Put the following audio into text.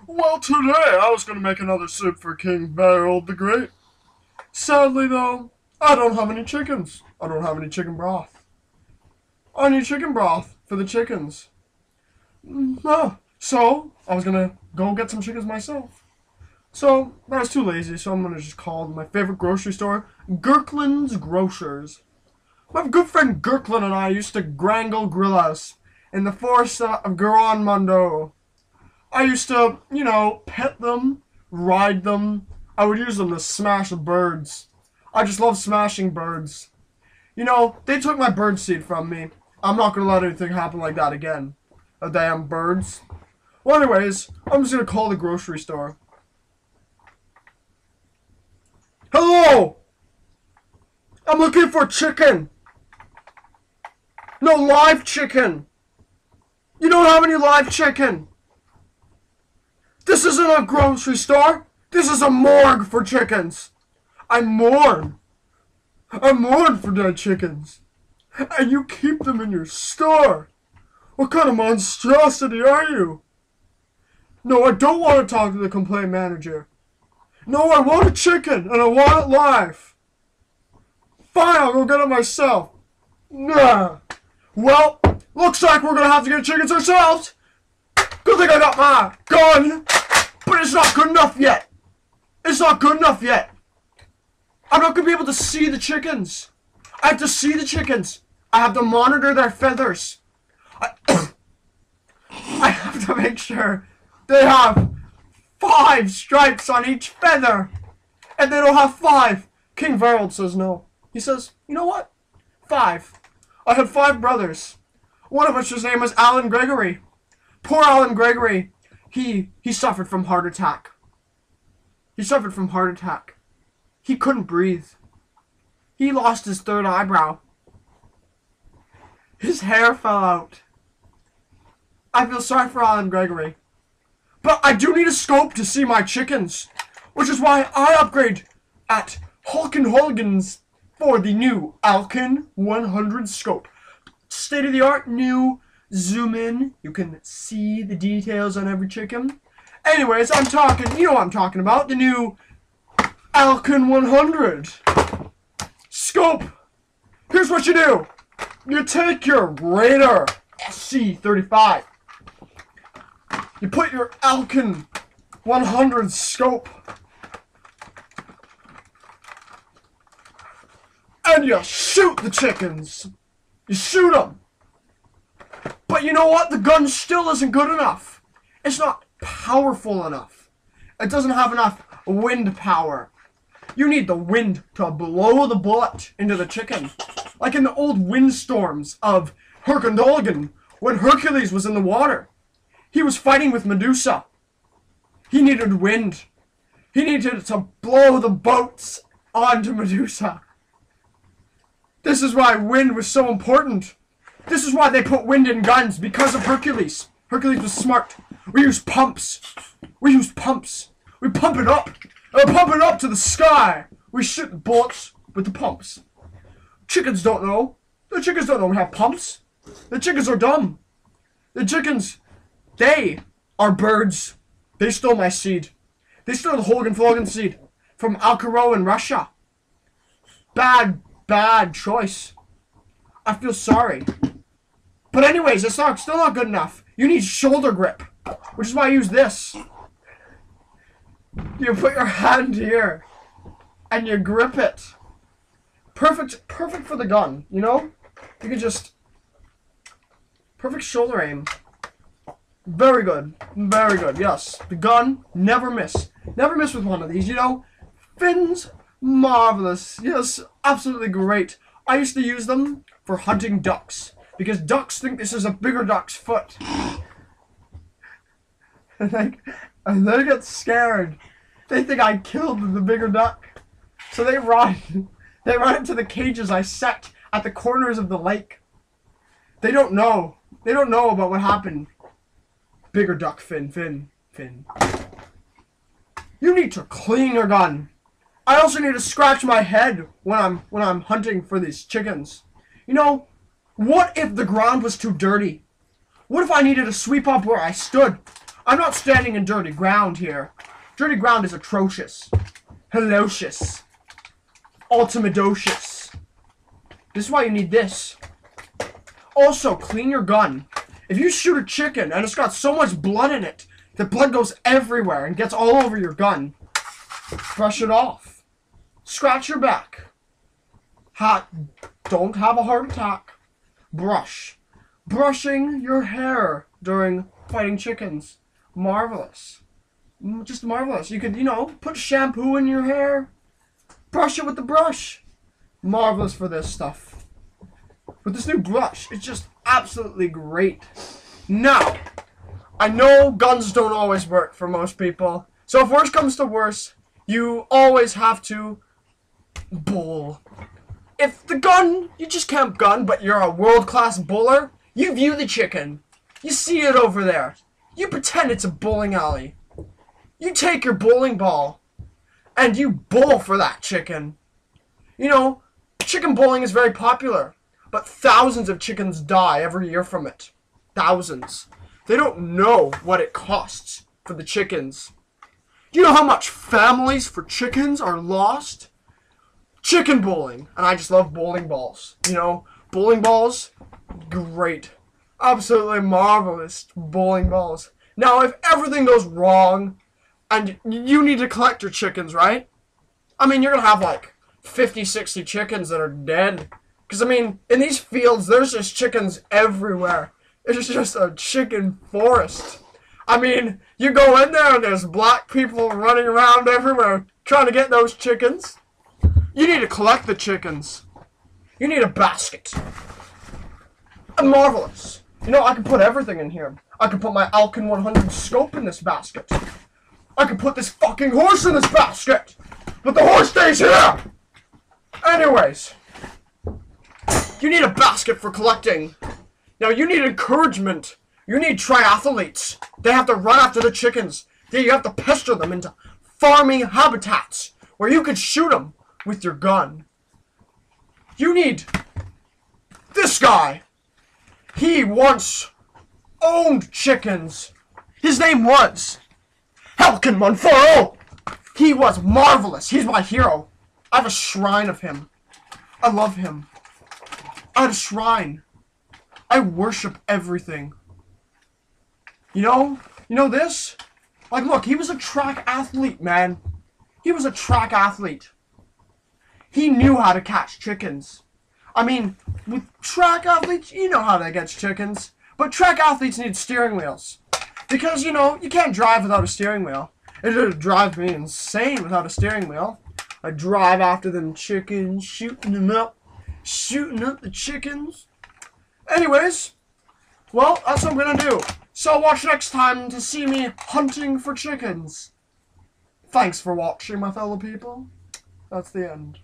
Well, today I was going to make another soup for King Harold the Great. Sadly, though, I don't have any chickens. I don't have any chicken broth. I need chicken broth for the chickens. No. So, I was going to go get some chickens myself. So, I was too lazy, so I'm going to just call my favorite grocery store, Gurklin's Grocers. My good friend Gurklin and I used to grangle gorillas in the forest of Gran Mondo. I used to, pet them, ride them. I would use them to smash birds. I just love smashing birds. They took my bird seed from me. I'm not going to let anything happen like that again. The damn birds. Well, anyways, I'm just going to call the grocery store. Hello! I'm looking for chicken. No, live chicken. You don't have any live chicken. This isn't a grocery store. This is a morgue for chickens. I mourn. I mourn for dead chickens. And you keep them in your store. What kind of monstrosity are you? No, I don't want to talk to the complaint manager. No, I want a chicken, and I want it live. Fine, I'll go get it myself. Nah. Well, looks like we're gonna have to get chickens ourselves. Good thing I got my gun, but it's not good enough yet. It's not good enough yet. I'm not gonna be able to see the chickens. I have to see the chickens. I have to monitor their feathers. I have to make sure they have 5 stripes on each feather. And they don't have 5. King Harold says no. He says, you know what? 5. I had 5 brothers. One of which his name was Alan Gregory. Poor Alan Gregory. He suffered from heart attack. He suffered from heart attack. He couldn't breathe. He lost his 3rd eyebrow. His hair fell out. I feel sorry for Alan Gregory. But I do need a scope to see my chickens. Which is why I upgrade at Hulkin Hogan's for the new Alkin 100 scope. State-of-the-art new zoom in. You can see the details on every chicken. Anyways, I'm talking, you know what I'm talking about. The new Alkin 100 scope. Here's what you do. You take your Raider C35. You put your Alkin 100 scope. And you shoot the chickens. You shoot them. But you know what? The gun still isn't good enough. It's not powerful enough. It doesn't have enough wind power. You need the wind to blow the bullet into the chicken. Like in the old windstorms of Herculaneum, when Hercules was in the water. He was fighting with Medusa. He needed wind. He needed to blow the boats onto Medusa. This is why wind was so important. This is why they put wind in guns, because of Hercules. Hercules was smart. We use pumps. We use pumps. We pump it up. And we pump it up to the sky. We shoot the bullets with the pumps. Chickens don't know. The chickens don't know we have pumps. The chickens are dumb. The chickens, they are birds. They stole my seed. They stole the Hogan seed from Alcaro in Russia. Bad choice. I feel sorry. But anyways, it's still not good enough. You need shoulder grip, which is why I use this. You put your hand here, and you grip it. Perfect for the gun, you know? You can just... Perfect shoulder aim. Very good, yes. The gun, never miss. Never miss with one of these, you know? Fins, marvelous. Yes, absolutely great. I used to use them for hunting ducks, because ducks think this is a bigger duck's foot. and they get scared. They think I killed the bigger duck. So they run. They run into the cages I set at the corners of the lake. They don't know. They don't know about what happened. Bigger duck, fin. You need to clean your gun. I also need to scratch my head when I'm hunting for these chickens. You know, what if the ground was too dirty? What if I needed to sweep up where I stood? I'm not standing in dirty ground here. Dirty ground is atrocious. Helocious. Ultimidocious. This is why you need this. Also, clean your gun. If you shoot a chicken and it's got so much blood in it, the blood goes everywhere and gets all over your gun, brush it off. Scratch your back. Don't have a heart attack. Brush. Brushing your hair during fighting chickens. Marvelous. Just marvelous. You could, put shampoo in your hair. Brush it with the brush. Marvelous for this stuff. With this new brush, it's just absolutely great. Now, I know guns don't always work for most people. So if worse comes to worse, you always have to bowl. If the gun, you just can't gun, but you're a world-class bowler, you view the chicken. You see it over there. You pretend it's a bowling alley. You take your bowling ball, and you bowl for that chicken. Chicken bowling is very popular, but thousands of chickens die every year from it. Thousands. They don't know what it costs for the chickens. Do you know how much families for chickens are lost? Chicken bowling. And I just love bowling balls. Bowling balls, great. Absolutely marvelous bowling balls. Now, if everything goes wrong, and you need to collect your chickens, right? You're going to have like 50, 60 chickens that are dead. Because, in these fields, there's just chickens everywhere. It's just a chicken forest. You go in there and there's black people running around everywhere trying to get those chickens. You need to collect the chickens. You need a basket. Marvelous. I can put everything in here. I can put my Alkin 100 scope in this basket. I can put this fucking horse in this basket. But the horse stays here. Anyways. You need a basket for collecting. Now you need encouragement. You need triathletes. They have to run after the chickens. You have to pester them into farming habitats where you could shoot them with your gun. You need this guy. He once owned chickens. His name was Helkin Monforo. He was marvelous. He's my hero. I have a shrine of him. I love him. I have a shrine. I worship everything. You know this? Look, he was a track athlete, man. He was a track athlete. He knew how to catch chickens. With track athletes, you know how they catch chickens. But track athletes need steering wheels. Because, you can't drive without a steering wheel. It would drive me insane without a steering wheel. I drive after them chickens, shooting them up. Shooting up the chickens. Anyways, well, that's what I'm gonna do. So watch next time to see me hunting for chickens. Thanks for watching, my fellow people. That's the end.